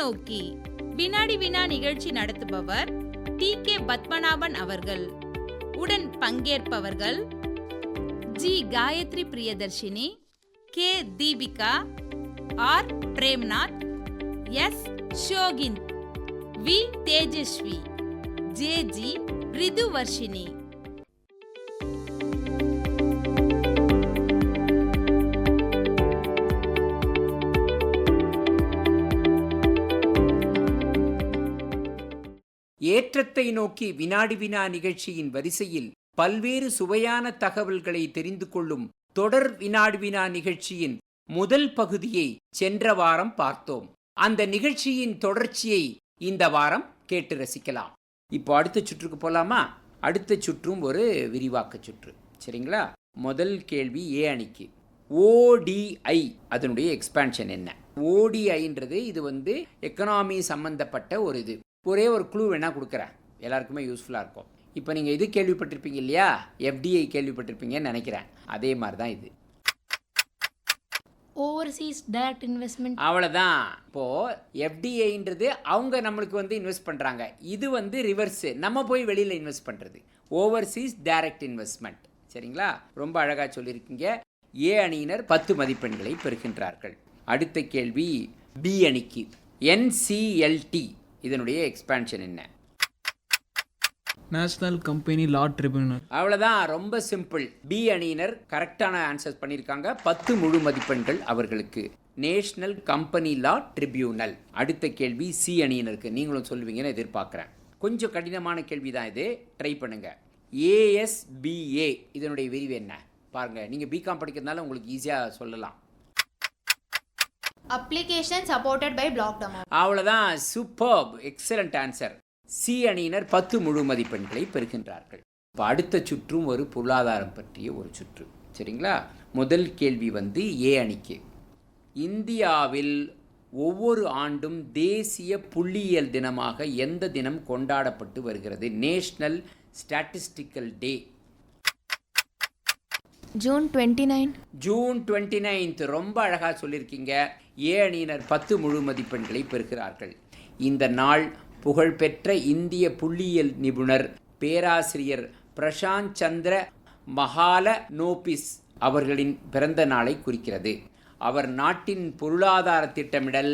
நோக்கி வினாடி வினா நிகழ்ச்சி நடத்துபவர் டி.கே. பத்மநாபன் அவர்கள். உடன் பங்கேற்பவர்கள் G. Gayathri Priyadarshini, K. Deepika, R. Premnath, S. Shokin, V. Tejaswi, J G. Rithuvarshini. ஏற்றத்தை நோக்கி வினாடி வினா நிகழ்ச்சியின் வரிசையில் பல்வேறு சுவையான தகவல்களை தெரிந்து கொள்ளும் தொடர் வினாடி வினா நிகழ்ச்சியின் முதல் பகுதியை சென்ற வாரம் பார்த்தோம். அந்த நிகழ்ச்சியின் தொடர்ச்சியை இந்த வாரம் கேட்டு ரசிக்கலாம். இப்போ அடுத்த சுற்றுக்கு போலாமா? அடுத்த சுற்றும் ஒரு விரிவாக்க சுற்று. சரிங்களா? முதல் கேள்வி ஏ அணிக்கு. ஓடிஐ அதனுடைய எக்ஸ்பான்ஷன் என்ன? ஓடிஐன்றது இது எக்கனாமி சம்பந்தப்பட்ட ஒரு இது. ஒரே ஒரு க்ளூ வேணா கொடுக்குறேன், எல்லாருக்குமே யூஸ்ஃபுல்லாக இருக்கும். இப்போ நீங்கள் இது கேள்விப்பட்டிருப்பீங்க இல்லையா, எஃப்டிஐ கேள்விப்பட்டிருப்பீங்கன்னு நினைக்கிறேன். அதே மாதிரி தான் இது. Overseas direct investment. அவ்வளோதான். இப்போது எஃப்டிஐன்றது அவங்க நம்மளுக்கு இன்வெஸ்ட் பண்ணுறாங்க. இது ரிவர்ஸு, நம்ம போய் வெளியில் இன்வெஸ்ட் பண்ணுறது. Overseas direct investment. சரிங்களா? ரொம்ப அழகாக சொல்லியிருக்கீங்க. ஏ அணியினர் 10 மதிப்பெண்களை பெறுகின்றார்கள். அடுத்த கேள்வி பி அணிக்கு. என்சிஎல்டி இதனுடைய எக்ஸ்பான்ஷன் என்ன? நேஷனல் கம்பெனி லா ட்ரிபியூனல். அவ்வளோதான், ரொம்ப சிம்பிள். பி அணியினர் கரெக்டான ஆன்சர் பண்ணியிருக்காங்க. 10 முழு மதிப்பெண்கள் அவர்களுக்கு. நேஷனல் கம்பெனி லா ட்ரிபியூனல். அடுத்த கேள்வி சி அணியினருக்கு. நீங்களும் சொல்லுவீங்கன்னு எதிர்பார்க்குறேன். கொஞ்சம் கடினமான கேள்வி தான் இது, ட்ரை பண்ணுங்க. ஏஎஸ்பிஏ இதனுடைய விரிவு என்ன? பாருங்க, நீங்கள் பிகாம் படிக்கிறதுனால உங்களுக்கு ஈஸியாக சொல்லலாம். Application supported by block amount. அவ்வளோதான், சூப்பர்ப், எக்ஸலண்ட் ஆன்சர். சி அணியினர் 10 முழு மதிப்பெண்களை பெறுகின்றார்கள். இப்போ அடுத்த சுற்றும் ஒரு பொருளாதாரம் பற்றிய ஒரு சுற்று. சரிங்களா? முதல் கேள்வி ஏ அணிக்கு. இந்தியாவில் ஒவ்வொரு ஆண்டும் தேசிய புள்ளியியல் தினமாக எந்த தினம் கொண்டாடப்பட்டு வருகிறது? நேஷனல் ஸ்டாட்டிஸ்டிக்கல் டே. ஜூன் 29. ஜூன் 29. ரொம்ப அழகாக சொல்லியிருக்கீங்க. ஏ அணியினர் 10 முழு மதிப்பெண்களை பெறுகிறார்கள். இந்த நாள் புகழ்பெற்ற இந்திய புள்ளியியல் நிபுணர் பேராசிரியர் பிரசாந்த் சந்திர மஹாலனோபிஸ் அவர்களின் பிறந்த நாளை குறிக்கிறது. அவர் நாட்டின் பொருளாதார திட்டமிடல்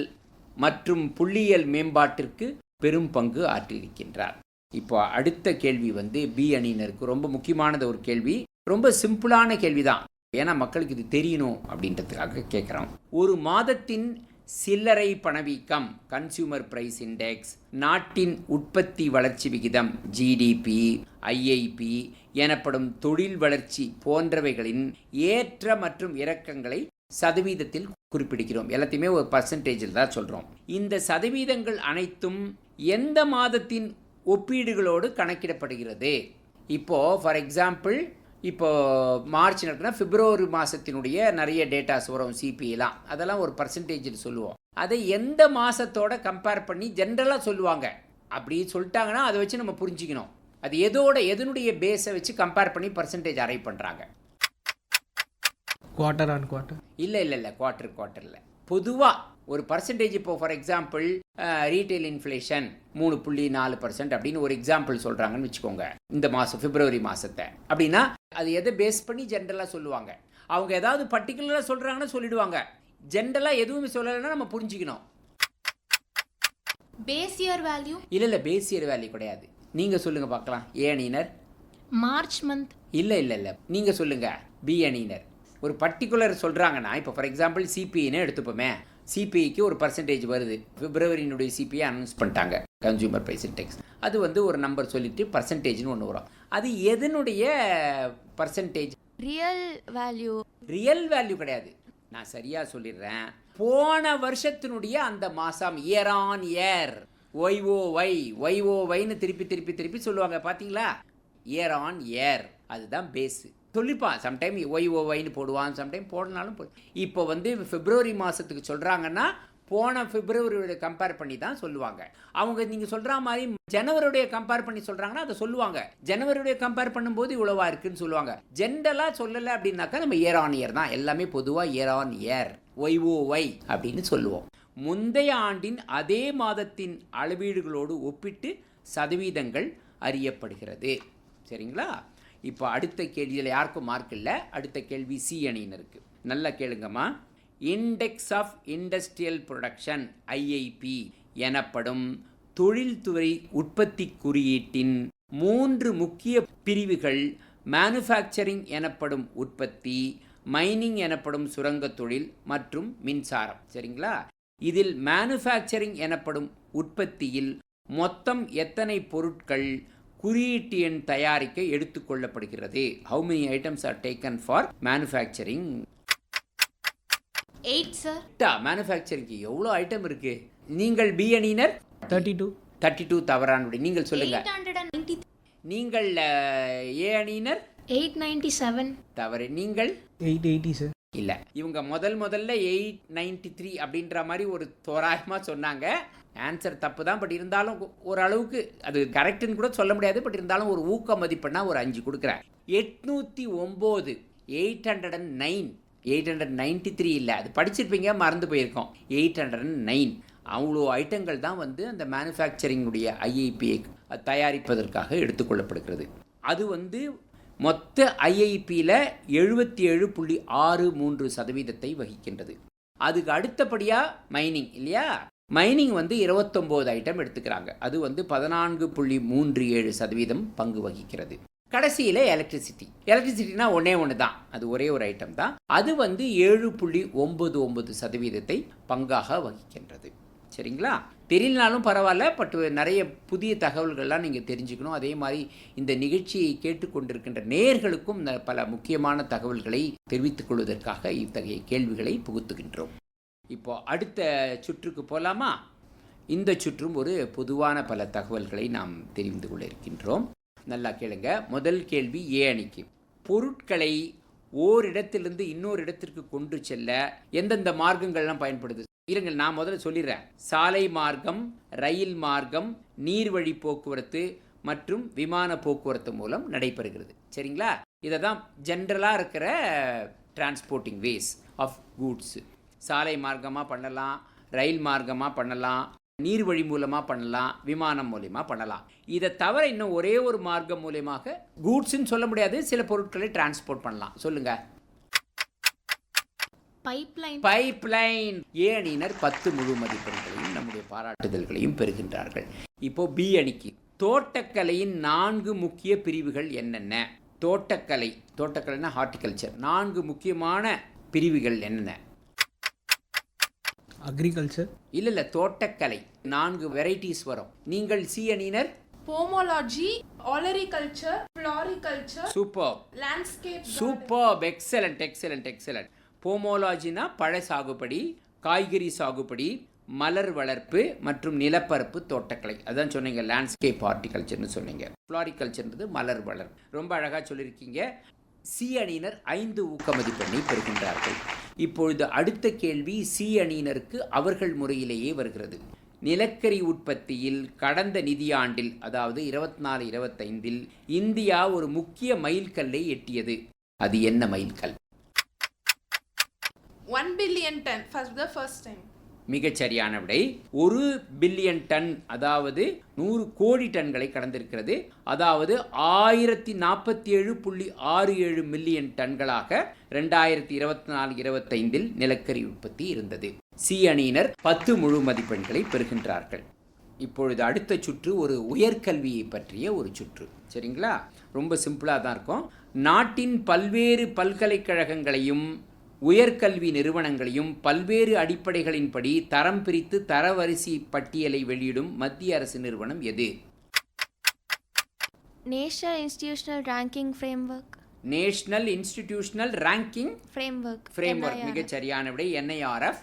மற்றும் புள்ளியியல் மேம்பாட்டிற்கு பெரும் பங்கு ஆற்றியிருக்கின்றார். இப்போ அடுத்த கேள்வி பி அணியினருக்கு ரொம்ப முக்கியமானது ஒரு கேள்வி. ரொம்ப சிம்பிளான கேள்விதான், ஏன்னா மக்களுக்கு இது தெரியணும் அப்படின்றதுக்காக கேட்குறோம். ஒரு மாதத்தின் சில்லறை பணவீக்கம் கன்சியூமர் பிரைஸ் இண்டெக்ஸ், நாட்டின் உற்பத்தி வளர்ச்சி விகிதம் ஜிடிபி, ஐஐபி எனப்படும் தொழில் வளர்ச்சி போன்றவைகளின் ஏற்ற மற்றும் இறக்கங்களை சதவீதத்தில் குறிப்பிடுகிறோம். எல்லாத்தையுமே ஒரு பர்சன்டேஜில் தான் சொல்கிறோம். இந்த சதவீதங்கள் அனைத்தும் எந்த மாதத்தின் ஒப்பீடுகளோடு கணக்கிடப்படுகிறது? இப்போது ஃபார் எக்ஸாம்பிள், இப்போ மார்ச் நடக்குன்னா பிப்ரவரி மாதத்தினுடைய நிறைய டேட்டாஸ் வரும், சிபிலாம், அதெல்லாம் ஒரு பர்சன்டேஜில் சொல்லுவோம். அதை எந்த மாதத்தோட கம்பேர் பண்ணி ஜென்ரலாக சொல்லுவாங்க. அப்படி சொல்லிட்டாங்கன்னா அதை வச்சு நம்ம புரிஞ்சிக்கணும் அது எதனுடைய பேஸை வச்சு கம்பேர் பண்ணி பர்சன்டேஜ் அரைவ் பண்ணுறாங்க. குவார்ட்டர் ஆன் குவார்ட்டர் இல்லை குவார்ட்டரில் பொதுவாக ஒரு பர்சன்டேஜ். இப்போ ஃபார் எக்ஸாம்பிள் ரீட்டைல் இன்ஃப்ளேஷன் 3.4% அப்படின்னு ஒரு எக்ஸாம்பிள் சொல்கிறாங்கன்னு வச்சுக்கோங்க, இந்த மாதம் பிப்ரவரி மாதத்தை. அப்படின்னா அது எதை பேஸ் பண்ணி ஜென்ரலாக சொல்லுவாங்க. அவங்க ஏதாவது பர்டிகுலராக சொல்கிறாங்கன்னா சொல்லிடுவாங்க. ஜென்ரலாக எதுவுமே சொல்லலைன்னா நம்ம புரிஞ்சுக்கணும். Base year value? இல்லை பேஸ் இயர் வேல்யூ கிடையாது. நீங்கள் சொல்லுங்கள் பார்க்கலாம். ஏ அணியினர் மார்ச் மந்த். இல்லை நீங்கள் சொல்லுங்கள். பி அணியினர் ஒரு பர்டிகுலர் சொல்கிறாங்கன்னா, இப்போ ஃபார் எக்ஸாம்பிள் சிபிஐன்னு எடுத்துப்போமே, சிபிஐக்கு ஒரு பர்சன்டேஜ் வருது. பிப்ரவரியினுடைய சிபிஐ அனௌன்ஸ் பண்ணிட்டாங்க, கன்சியூமர் பிரைஸ் இண்டெக்ஸ். அது ஒரு நம்பர் சொல்லிட்டு பர்சன்டேஜ்னு ஒன்று வரும். அது எதனுடைய பர்சன்டேஜ்? ரியல் வேல்யூ கிடையாது. நான் சரியாக சொல்லிடுறேன். போன வருஷத்தினுடைய அந்த மாதம், இயர் ஆன் இயர், ஒய்ஓஒய்னு திருப்பி சொல்லுவாங்க பார்த்தீங்களா? இயர் ஆன் இயர், அதுதான் பேஸு. சொல்லிப்பான். சம்டைம் ஒய்ஓஒய்னு போடுவான், சம்டைம் போடனாலும் இப்போ பிப்ரவரி மாதத்துக்கு சொல்கிறாங்கன்னா போன பிப்ரவரியோட கம்பேர் பண்ணி தான் சொல்லுவாங்க. அவங்க நீங்கள் சொல்கிற மாதிரி ஜனவரியோடைய கம்பேர் பண்ணி சொல்கிறாங்கன்னா அதை சொல்லுவாங்க. ஜனவரியோடைய கம்பேர் பண்ணும்போது இவ்வளவா இருக்குன்னு சொல்லுவாங்க. ஜென்ரலாக சொல்லலை அப்படின்னாக்கா நம்ம இயர் ஆன் இயர் தான். எல்லாமே பொதுவாக இயர் ஆன் இயர், ஒய்ஓஒய் அப்படின்னு சொல்லுவோம். முந்தைய ஆண்டின் அதே மாதத்தின் அளவீடுகளோடு ஒப்பிட்டு சதவீதங்கள் அறியப்படுகிறது. சரிங்களா? இப்போ அடுத்த கேள்வியில் யாருக்கும் மார்க் இல்லை. அடுத்த கேள்வி சி அணியினருக்கு. நல்லா கேளுங்கம்மா. Index of industrial production IIP எனப்படும் தொழில்துறை உற்பத்தி குறியீட்டின் 3 முக்கிய பிரிவுகள் மேனுஃபேக்சரிங் எனப்படும் உற்பத்தி, மைனிங் எனப்படும் சுரங்கத் தொழில் மற்றும் மின்சாரம். சரிங்களா? இதில் மேனுஃபேக்சரிங் எனப்படும் உற்பத்தியில் மொத்தம் எத்தனை பொருட்கள் குறியீட்டு எண் தயாரிக்க எடுத்துக்கொள்ளப்படுகிறது? How many items are taken for manufacturing? 8 sir. மேனுஃபேக்சரிங்க்கு எவ்வளோ ஐட்டம் இருக்கு? நீங்கள் பி அணியினர் 32 தவறான விடை. நீங்கள் சொல்லுங்க. 893. நீங்கள் ஏ அணியினர் 897. தவறு. நீங்கள் 880 சார். இல்லை, இவங்க முதல்ல 893 அப்படின்ற மாதிரி ஒரு தோராயமாக சொன்னாங்க. ஆன்சர் தப்பு தான். பட் இருந்தாலும் ஓரளவுக்கு அது கரெக்டுன்னு கூட சொல்ல முடியாது. பட் இருந்தாலும் ஒரு ஊக்க மதிப்பெண்ணா ஒரு 5 கொடுக்குறேன். 809 809 893 இல்லை, அது படிச்சிருப்பீங்க, மறந்து போயிருக்கோம். 809 அவ்வளோ ஐட்டங்கள் தான் வந்து அந்த மேனுஃபேக்சரிங்குடைய ஐஐபியை தயாரிப்பதற்காக எடுத்துக்கொள்ளப்படுகிறது. அது வந்து மொத்த ஐஐபியில் 77.63% வகிக்கின்றது. அதுக்கு அடுத்தபடியாக மைனிங் இல்லையா? மைனிங் வந்து 29 ஐட்டம் எடுத்துக்கிறாங்க. அது வந்து 14.37% பங்கு வகிக்கிறது. கடைசியில் எலக்ட்ரிசிட்டினா ஒன்று தான், அது ஒரே ஒரு ஐட்டம் தான். அது வந்து 7.99% பங்காக வகிக்கின்றது. சரிங்களா? தெரியலனாலும் பரவாயில்ல, பட் நிறைய புதிய தகவல்கள்லாம் நீங்கள் தெரிஞ்சுக்கணும். அதே மாதிரி இந்த நிகழ்ச்சியை கேட்டுக்கொண்டிருக்கின்ற நேயர்களுக்கும் பல முக்கியமான தகவல்களை தெரிவித்துக் கொள்வதற்காக இத்தகைய கேள்விகளை புகுத்துகின்றோம். இப்போ அடுத்த சுற்றுக்கு போகலாமா? இந்த சுற்றும் ஒரு பொதுவான பல தகவல்களை நாம் தெரிந்து கொள்ள இருக்கின்றோம். நல்லா கேளுங்க. முதல் கேள்வி ஏ அணிக்கு. பொருட்களை ஓரிடத்திலிருந்து இன்னொரு இடத்திற்கு கொண்டு செல்ல எந்தெந்த மார்க்கங்கள்லாம் பயன்படுது? இருங்கள், நான் முதல்ல சொல்லிடுறேன். சாலை மார்க்கம், ரயில் மார்க்கம், நீர்வழி போக்குவரத்து மற்றும் விமான போக்குவரத்து மூலம் நடைபெறுகிறது. சரிங்களா? இதை தான் ஜென்ரலாக இருக்கிற டிரான்ஸ்போர்ட்டிங் வேஸ் ஆஃப் கூட்ஸ். சாலை மார்க்கமாக பண்ணலாம், ரயில் மார்க்கமாக பண்ணலாம், நீர்வழி மூலமாக பண்ணலாம், விமானம் மூலமாக பண்ணலாம். இதை தவிர இன்னும் ஒரே ஒரு மார்க்கம் மூலமாக கூட்ஸ்ன்னு சொல்ல முடியாது, சில பொருட்களை டிரான்ஸ்போர்ட் பண்ணலாம். சொல்லுங்க. பைப்லைன். ஏ அணியினர் 10 முழு மதிப்பெண்களையும் நம்முடைய பாராட்டுதல்களையும் பெறுகின்றார்கள். இப்போ பி அணிக்கு. தோட்டக்கலையின் 4 முக்கிய பிரிவுகள் என்னென்ன? தோட்டக்கலைனா ஹார்டிகல்ச்சர். 4 முக்கியமான பிரிவுகள் என்னென்ன? அக்ரிகல்ச்சர். இல்லை, தோட்டக்கலை 4 வெரைட்டிஸ் வரும். நீங்கள் சி அணியினர் pomology, olericulture, floriculture, super, landscape, super, excellent. போமோலாஜினா பழ சாகுபடி, காய்கறி சாகுபடி, மலர் வளர்ப்பு மற்றும் நிலப்பரப்பு தோட்டக்கலை. அதான் சொன்னீங்க, லேண்ட்ஸ்கேப் ஹார்டிகல்ச்சர்னு சொன்னீங்க. ஃப்ளாரிகல்ச்சர்ன்றது மலர் வளர்ப்பு. ரொம்ப அழகாக சொல்லியிருக்கீங்க. சி அணியினர் 5 ஊக்க மதிப்பெண்ணை பெறுகின்றார்கள். இப்பொழுது அடுத்த கேள்வி சி அணியினருக்கு அவர்கள் முறையிலேயே வருகிறது. நிலக்கரி உற்பத்தியில் கடந்த நிதியாண்டில், அதாவது 24-25 இந்தியா ஒரு முக்கிய மைல்கல்லை எட்டியது. அது என்ன மைல்கல்? 1 billion ton for the first time. மிகச்சரியான விடை. 1 பில்லியன் டன், அதாவது 100 கோடி டன்களை கடந்திருக்கிறது. அதாவது 1047.67 மில்லியன் டன்களாக 2024-25 நிலக்கரி உற்பத்தி இருந்தது. சி அணியினர் 10 முழு மதிப்பெண்களை பெறுகின்றார்கள். இப்பொழுது அடுத்த சுற்று ஒரு உயர்கல்வியை பற்றிய ஒரு சுற்று. சரிங்களா? ரொம்ப சிம்பிளாக தான் இருக்கும். நாட்டின் பல்வேறு பல்கலைக்கழகங்களையும் உயர்கல்வி நிறுவனங்களையும் பல்வேறு அடிப்படைகளின்படி தரம் பிரித்து தரவரிசை பட்டியலை வெளியிடும் மத்திய அரசு நிறுவனம் எது? National Institutional Ranking Framework. National institutional ranking framework. மிகச் சரியான விடை, NIRF.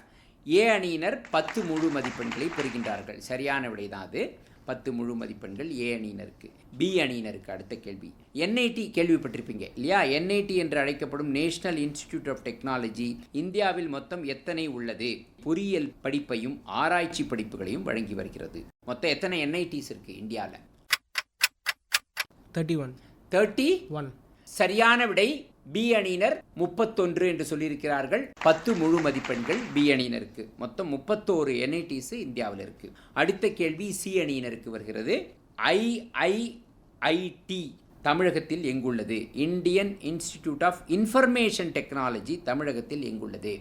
ஏ அணியினர் 10 முழு மதிப்பெண்களை பெறுகின்றார்கள். சரியான விடை தான் அது. 10 முழு மதிப்பெண்கள் ஏ அணியினருக்கு. பி அணியினருக்கு அடுத்த கேள்வி. NIT கேள்விப்பட்டிருப்பீங்க இல்லையா? NIT என்று அழைக்கப்படும் நேஷனல் இன்ஸ்டிடியூட் ஆஃப் டெக்னாலஜி இந்தியாவில் மொத்தம் எத்தனை உள்ளது? பொறியியல் படிப்பையும் ஆராய்ச்சி படிப்புகளையும் வழங்கி வருகிறது. மொத்தம் எத்தனை NITs இருக்கு இந்தியாவில்? 31. சரியான விடை பி அணியினர் 31 என்று சொல்லியிருக்கிறார்கள். 10 முழு மதிப்பெண்கள் பி அணியினருக்கு. மொத்தம் 31 NITs இந்தியாவில் இருக்கு. அடுத்த கேள்வி சி அணியினருக்கு வருகிறது. IIIT தமிழகத்தில் எங்குள்ளது? Indian institute of information technology தமிழகத்தில் எங்குள்ளது?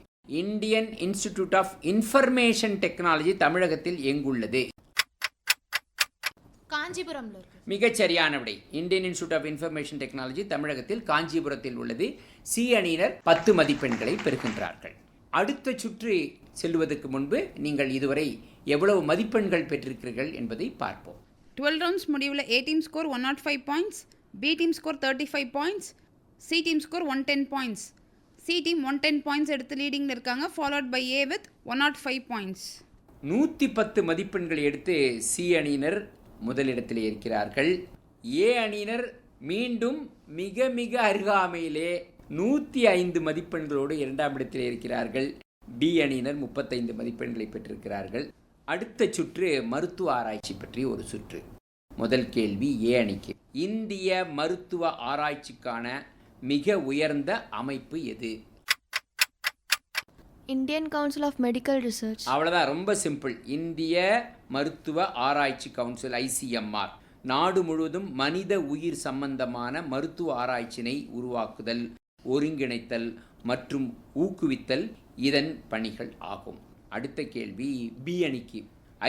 Indian institute of information technology தமிழகத்தில் எங்குள்ளது? காஞ்சிபுரம்ல இருக்கு. மிகச்சரியான விடை. Indian institute of information technology தமிழகத்தில் காஞ்சிபுரத்தில் உள்ளது. சி அணியினர் 10 மதிப்பெண்களை பெறுகின்றார்கள். அடுத்த சுற்று செல்வதற்கு முன்பு நீங்கள் இதுவரை எவ்வளவு மதிப்பெண்கள் பெற்றிருக்கிறீர்கள் என்பதை பார்ப்போம். 12 ரவுண்ட்ஸ் முடிவில் A team score 105 points, B team score 35 points, C team score 110 points. C team 110 points எடுத்து லீடிங்கில் இருக்காங்க, followed by A with 105 points. 110 மதிப்பெண்கள் எடுத்து சி அணியினர் முதலிடத்தில் இருக்கிறார்கள். ஏ அணியினர் மீண்டும் மிக மிக அருகாமையிலே 105 மதிப்பெண்களோடு இரண்டாம் இடத்தில் இருக்கிறார்கள். பி அணியினர் 35 மதிப்பெண்களை பெற்றிருக்கிறார்கள். அடுத்த சுற்று மருத்துவ ஆராய்ச்சி பற்றி ஒரு சுற்று. முதல் கேள்வி ஏ அணிக்கு. இந்திய மருத்துவ ஆராய்ச்சிக்கான மிக உயர்ந்த அமைப்பு எது? Indian council of medical research. அவ்வளோதான், ரொம்ப சிம்பிள். இந்திய மருத்துவ ஆராய்ச்சி கவுன்சில் ICMR நாடு முழுவதும் மனித உயிர் சம்பந்தமான மருத்துவ ஆராய்ச்சினை உருவாக்குதல், ஒருங்கிணைத்தல் மற்றும் ஊக்குவித்தல் இதன் பணிகள் ஆகும். அடுத்த கேள்வி பி அணிக்கு.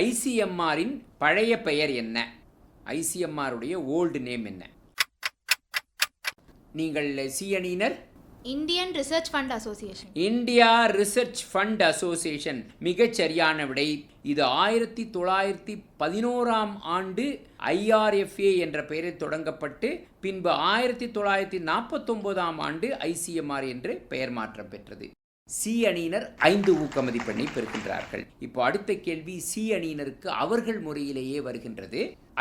ICMRின் பழைய பெயர் என்ன? ICMRுடைய ஓல்டு நேம் என்ன? நீங்கள் சி அணியினர் Indian research fund association. India research fund association மிகச்சரியான விடை. இது 1911ஆம் ஆண்டு IRFA என்ற பெயரில் தொடங்கப்பட்டு பின்பு 1949ஆம் ஆண்டு ICMR என்று பெயர் மாற்றம் பெற்றது. சி அணியினர் 5 ஊக்க மதிப்பெண்ணை பெறுகின்றார்கள். இப்போ அடுத்த கேள்வி சி அணியினருக்கு அவர்கள் முறையிலேயே வருகின்றது.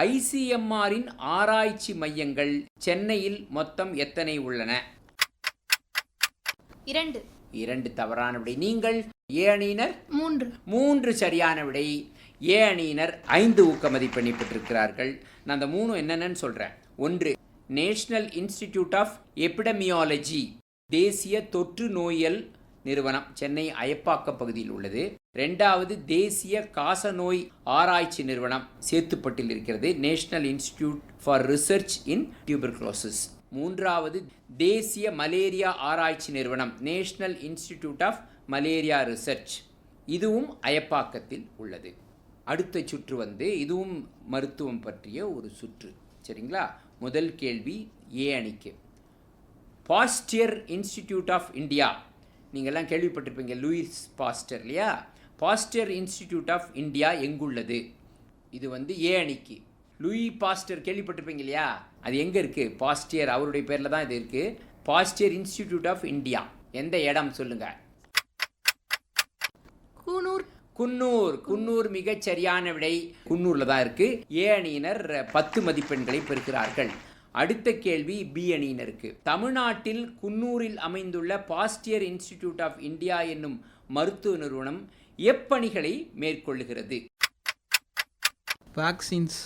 ICMRின் ஆராய்ச்சி மையங்கள் சென்னையில் மொத்தம் எத்தனை உள்ளன? 2 தவறான விடை. நீங்கள் ஏ அணியினர் 3 சரியான விடை. ஏ அணியினர் 5 ஊக்க மதிப்பெண்ணை பெற்றிருக்கிறார்கள். நான் அந்த 3 என்னென்னு சொல்கிறேன். 1 நேஷனல் இன்ஸ்டிடியூட் ஆஃப் எபிடமியாலஜி தேசிய தொற்று நோயியல் நிறுவனம் சென்னை அயப்பாக்கம் பகுதியில் உள்ளது. 2வது தேசிய காசநோய் ஆராய்ச்சி நிறுவனம் சேத்துப்பட்டில் இருக்கிறது, national institute for research in tuberculosis. 3வது தேசிய மலேரியா ஆராய்ச்சி நிறுவனம் national institute of malaria research, இதுவும் அயப்பாக்கத்தில் உள்ளது. அடுத்த சுற்று இதுவும் மருத்துவம் பற்றிய ஒரு சுற்று. சரிங்களா? முதல் கேள்வி ஏ அணிக்கு. பாஸ்டியர் இன்ஸ்டிடியூட் ஆஃப் இந்தியா, நீங்கள்லாம் கேள்விப்பட்டிருப்பீங்க, லூயிஸ் பாஸ்டர் இல்லையா? பாஸ்டியர் இன்ஸ்டிடியூட் ஆஃப் இந்தியா எங்குள்ளது? இது ஏ அணிக்கு. லூயி பாஸ்டர் கேள்விப்பட்டிருப்பீங்க இல்லையா? அது எங்கே இருக்குது? பாஸ்டியர் அவருடைய பேரில் தான் இது இருக்குது. பாஸ்டியர் இன்ஸ்டிடியூட் ஆஃப் இந்தியா எந்த இடம் சொல்லுங்கள்? குன்னூர் மிகச் சரியான விடை. குன்னூரில் தான் இருக்குது. ஏ அணியினர் 10 மதிப்பெண்களை பெறுகிறார்கள். அடுத்த கேள்வி பி அணியினருக்கு. தமிழ்நாட்டில் குன்னூரில் அமைந்துள்ள பாஸ்டியர் இன்ஸ்டிடியூட் ஆஃப் இந்தியா என்னும் மருத்துவ நிறுவனம் எப்பணிகளை மேற்கொள்ளுகிறது? Vaccines,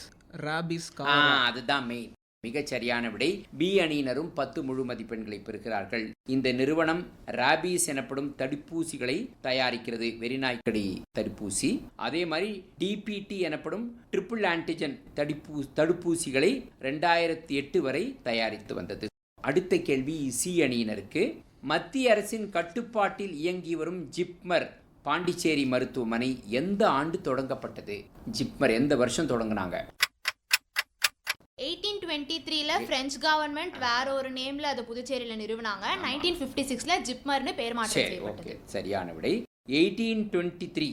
rabies. அதுதான் மெயின். மிகச்சரியான விடை. பி அணியினரும் 10 முழு மதிப்பெண்களை பெறுகிறார்கள். இந்த நிறுவனம் ராபிஸ் எனப்படும் தடுப்பூசிகளை தயாரிக்கிறது, வெறிநாய்க்கடி தடுப்பூசி. அதே மாதிரி DPT எனப்படும் ட்ரிபிள் ஆன்டிஜன் தடுப்பூசிகளை 2008 வரை தயாரித்து வந்தது. அடுத்த கேள்வி சி அணியினருக்கு. மத்திய அரசின் கட்டுப்பாட்டில் இயங்கி வரும் ஜிப்மர் பாண்டிச்சேரி மருத்துவமனை எந்த ஆண்டு தொடங்கப்பட்டது? ஜிப்மர் எந்த வருஷம் தொடங்கினாங்க? 1823ல பிரெஞ்சு கவர்மெண்ட் வேற ஒரு நேம்ல அது புதுச்சேரியில நிறுவனாங்க. 1956ல ஜிப்மர்னு பேர் மாற்றம் செய்யப்பட்டது. சரியான விடை. 1823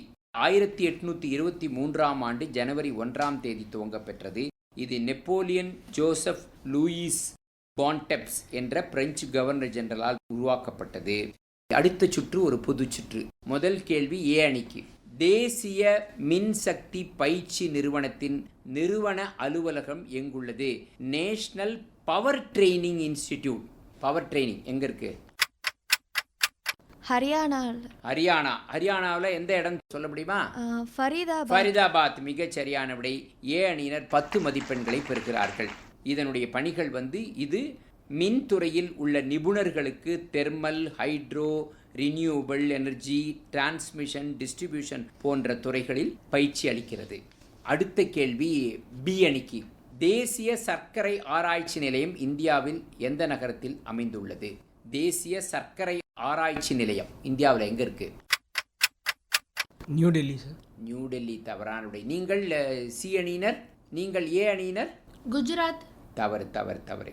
1823ஆம் ஆண்டு ஜனவரி 1ஆம் தேதி துவங்க பெற்றது. இது நெப்போலியன் ஜோசப் லூயிஸ் பான்டெப்ஸ் என்ற பிரெஞ்சு கவர்னர் ஜெனரலால் உருவாக்கப்பட்டது. அடுத்த சுற்று ஒரு பொது சுற்று. முதல் கேள்வி ஏ அணிக்கு. தேசிய மின்சக்தி பயிற்சி நிறுவனத்தின் நிறுவன அலுவலகம் எங்குள்ளது? National power training institute. Power training எங்க இருக்கு? ஹரியானாவில் எந்த இடம் சொல்ல முடியுமா? ஃபரிதாபாத். மிகச் சரியான விடை. ஏ அணியினர் 10 மதிப்பெண்களை பெறுகிறார்கள். இதனுடைய பணிகள் இது மின்துறையில் உள்ள நிபுணர்களுக்கு thermal, hydro, renewable energy, transmission, distribution போன்ற துறைகளில் பயிற்சி அளிக்கிறது. அடுத்த கேள்வி பி அணிக்கு. தேசிய சர்க்கரை ஆராய்ச்சி நிலையம் இந்தியாவில் எந்த நகரத்தில் அமைந்துள்ளது? தேசிய சர்க்கரை ஆராய்ச்சி நிலையம் இந்தியாவில் எங்க இருக்கு? New Delhi sir. New Delhi தவறான விடை. நீங்கள் சி அணியினர், நீங்கள் ஏ அணியினர். குஜராத். தவறு தவறு தவறு.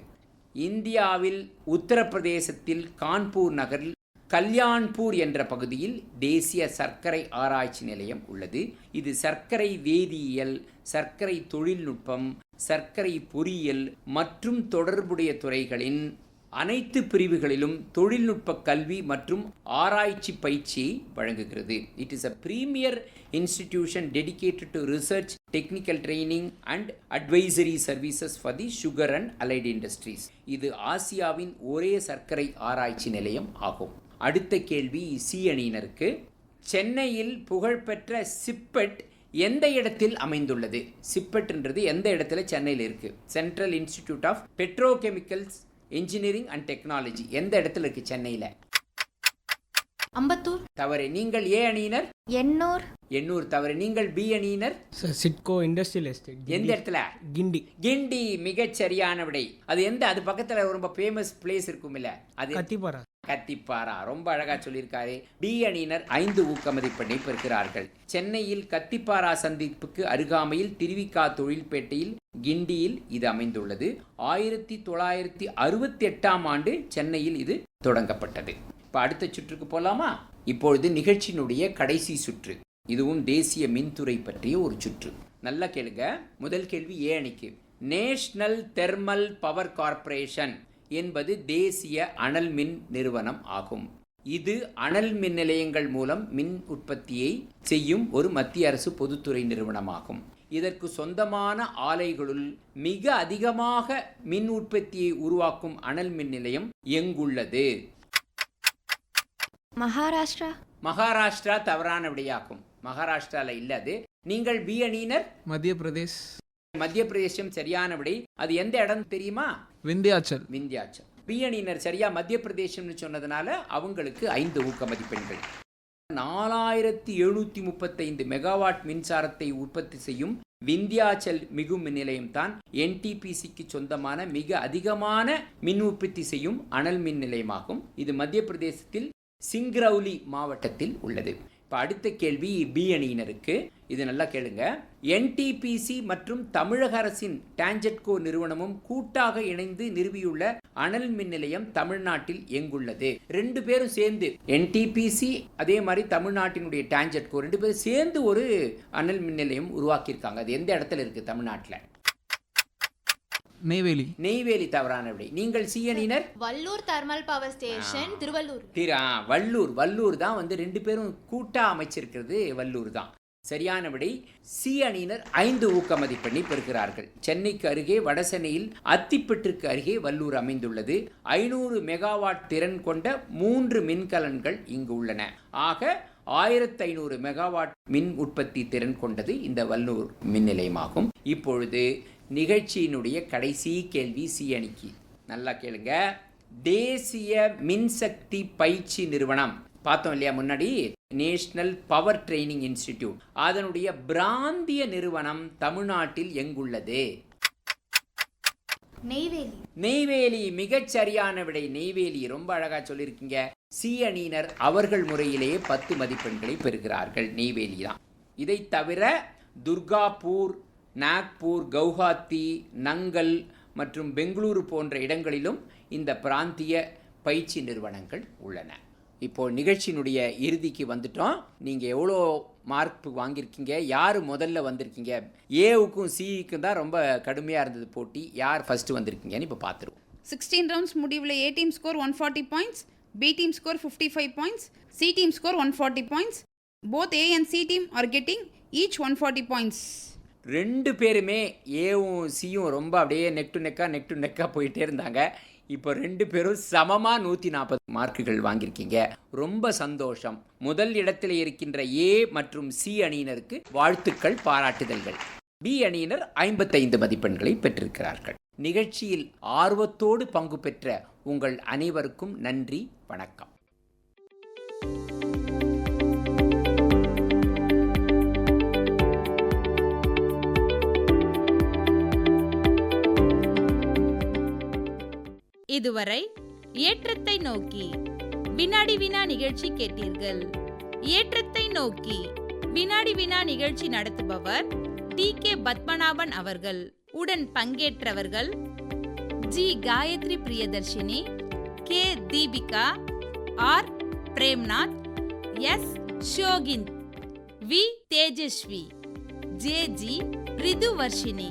இந்தியாவில் உத்தரப்பிரதேசத்தில் கான்பூர் நகரில் கல்யாண்பூர் என்ற பகுதியில் தேசிய சர்க்கரை ஆராய்ச்சி நிலையம் உள்ளது. இது சர்க்கரை வேதியியல், சர்க்கரை தொழில்நுட்பம், சர்க்கரை பொறியியல் மற்றும் தொடர்புடைய துறைகளின் அனைத்து பிரிவுகளிலும் தொழில்நுட்ப கல்வி மற்றும் ஆராய்ச்சி பயிற்சியை வழங்குகிறது. It is a premier institution dedicated to research, technical training and advisory services for the sugar and allied industries. இது ஆசியாவின் ஒரே சர்க்கரை ஆராய்ச்சி நிலையம் ஆகும். அடுத்த கேள்வி சி அணியினருக்கு. சென்னையில் புகழ்பெற்ற சிப்பெட் எந்த இடத்தில் அமைந்துள்ளது? சிப்பெட்ன்றது எந்த இடத்துல சென்னையில் இருக்கு? Central institute of petrochemicals engineering and technology எந்த இடத்துல இருக்கு சென்னையில்? அம்பத்தூர். தவறு. நீங்கள் ஏ அணியினர். எண்ணூர். எண்ணூர் தவறு. நீங்கள் பி அணியினர். Sir SIDCO industrial estate. எந்த இடத்துல? கிண்டி. கிண்டி மிகச் சரியான விடை. அது எந்த, அது பக்கத்துல ரொம்ப ஃபேமஸ் பிளேஸ் இருக்கும் இல்ல, அது கத்திப்பாரா. கத்திப்பாரா. ரொம்ப அழகா சொல்லியிருக்காரு. டி அணியினர் 5 ஊக்க மதிப்பெண்ணை பெறுகிறார்கள். சென்னையில் கத்திப்பாரா சந்திப்புக்கு அருகாமையில் திருவிக்கா தொழில்பேட்டையில் கிண்டியில் இது அமைந்துள்ளது. 1968ஆம் ஆண்டு சென்னையில் இது தொடங்கப்பட்டது. இப்போ அடுத்த சுற்றுக்கு போகலாமா? இப்பொழுது நிகழ்ச்சியினுடைய கடைசி சுற்று. இதுவும் தேசிய மின்துறை பற்றிய ஒரு சுற்று. நல்லா கேளுங்க. முதல் கேள்வி ஏ அணிக்கு. நேஷனல் தெர்மல் பவர் கார்ப்பரேஷன் என்பது தேசிய அனல் மின் நிறுவனம் ஆகும். இது அனல் மின் நிலையங்கள் மூலம் மின் உற்பத்தியை செய்யும் ஒரு மத்திய அரசு பொதுத்துறை நிறுவனமாகும். இதற்கு சொந்தமான ஆலைகளுள் மிக அதிகமாக மின் உற்பத்தியை உருவாக்கும் அனல் மின் நிலையம் எங்குள்ளது? மகாராஷ்டிரா. மகாராஷ்டிரா தவறான விடையாகும். மகாராஷ்டிரால இல்ல அது. நீங்கள் பி அணியினர். மத்திய பிரதேஷ். மத்திய பிரதேசம் சரியான விடை. அது எந்த இடம் தெரியுமா? விந்தியாச்சல். விந்தியாச்சல். பி அணியினர் சரியா மத்திய பிரதேசம்னு சொன்னதுனால அவங்களுக்கு 5 ஊக்க மதிப்பெண்கள். 4735 மெகாவாட் மின்சாரத்தை உற்பத்தி செய்யும் விந்தியாச்சல் மிகு மின் நிலையம் தான் NTPCக்கு சொந்தமான மிக அதிகமான மின் உற்பத்தி செய்யும் அனல் மின் நிலையமாகும். இது மத்திய பிரதேசத்தில் சிங்ரௌலி மாவட்டத்தில் உள்ளது. இப்போ அடுத்த கேள்வி பி அணியினருக்கு. இது நல்லா கேளுங்க. NTPC மற்றும் தமிழக அரசின் டான்ஜெட்கோ நிறுவனமும் கூட்டாக இணைந்து நிறுவியுள்ள அனல் மின் நிலையம் தமிழ்நாட்டில் எங்குள்ளது? 2 பேரும் சேர்ந்து, NTPC அதே மாதிரி தமிழ்நாட்டினுடைய டான்ஜெட்கோ 2 பேரும் சேர்ந்து ஒரு அனல் மின் நிலையம் உருவாக்கியிருக்காங்க. அது எந்த இடத்துல இருக்கு தமிழ்நாட்டில்? நெய்வேலி. நெய்வேலி தவறான விடை. நீங்கள் சி அணியினர். Vallur thermal power station, Tiruvallur. Vallur தான் 2 பேரும் கூட்டா அமைச்சிருக்கிறது. வல்லூர் தான் சரியான விடை. சி அணியினர் 5 ஊக்க மதிப்பெண்ணை பெறுகிறார்கள். சென்னைக்கு அருகே வடசென்னையில் அத்திப்பட்டிற்கு அருகே வல்லூர் அமைந்துள்ளது. 500 மெகாவாட் திறன் கொண்ட 3 மின்கலன்கள் இங்கு உள்ளன. ஆக 1500 மெகாவாட் மின் உற்பத்தி திறன் கொண்டது இந்த வல்லூர் மின் நிலையமாகும். இப்பொழுது நிகழ்ச்சியினுடைய கடைசி கேள்வி சி அணிக்கு. நல்லா கேளுங்க. தேசிய மின்சக்தி பயிற்சி நிறுவனம் பார்த்தோம் இல்லையா முன்னாடி, நேஷனல் பவர் ட்ரைனிங் இன்ஸ்டிடியூட், அதனுடைய பிராந்திய நிறுவனம் தமிழ்நாட்டில் எங்குள்ளது? நெய்வேலி. நெய்வேலி மிகச் சரியான விடை. நெய்வேலி ரொம்ப அழகா சொல்லியிருக்கீங்க. சி அணியினர் அவர்கள் முறையிலேயே 10 மதிப்பெண்களை பெறுகிறார்கள். நெய்வேலி தான். இதை தவிர துர்காப்பூர், நாக்பூர், கவுஹாத்தி, நங்கல் மற்றும் பெங்களூரு போன்ற இடங்களிலும் இந்த பிராந்திய பயிற்சி நிறுவனங்கள் உள்ளன. இப்போ நிகழ்ச்சியினுடைய இறுதிக்கு வந்துட்டோம். நீங்கள் எவ்வளோ மார்க் வாங்கியிருக்கீங்க? யார் முதல்ல வந்திருக்கீங்க? ஏவுக்கும் சிக்கும் தான் ரொம்ப கடுமையாக இருந்தது போட்டி. யார் ஃபஸ்ட்டு வந்திருக்கீங்கன்னு இப்போ பார்த்துருவோம். 16 ரவுண்ட்ஸ் முடிவில் A team score 140 points, B team score 55 points, C team score 140 points. Both A and C team are getting each 140 points. 2 பேருமே ஏவும் சியும் ரொம்ப அப்படியே நெக் டு நெக்கா போயிட்டே இருந்தாங்க. இப்போ 2 பேரும் சமமாக 140 மார்க்குகள் வாங்கியிருக்கீங்க. ரொம்ப சந்தோஷம். முதல் இடத்தில் இருக்கின்ற ஏ மற்றும் சி அணியினருக்கு வாழ்த்துக்கள், பாராட்டுதல்கள். பி அணியினர் 55 மதிப்பெண்களை பெற்றிருக்கிறார்கள். நிகழ்ச்சியில் ஆர்வத்தோடு பங்கு பெற்ற உங்கள் அனைவருக்கும் நன்றி, வணக்கம். இதுவரை ஏற்றத்தை நோக்கி வினாடி வினா நிகழ்ச்சி கேட்டீர்கள். ஏற்றத்தை நோக்கி வினாடி வினா நிகழ்ச்சி நடத்துபவர் TK பத்மநாபன் அவர்கள். உடன் பங்கேற்றவர்கள் G Gayatri Priyadarshini, K Deepika, R Premnath, S ஷோகின், V Tejashwi, JG ரிதுவர்ஷினி.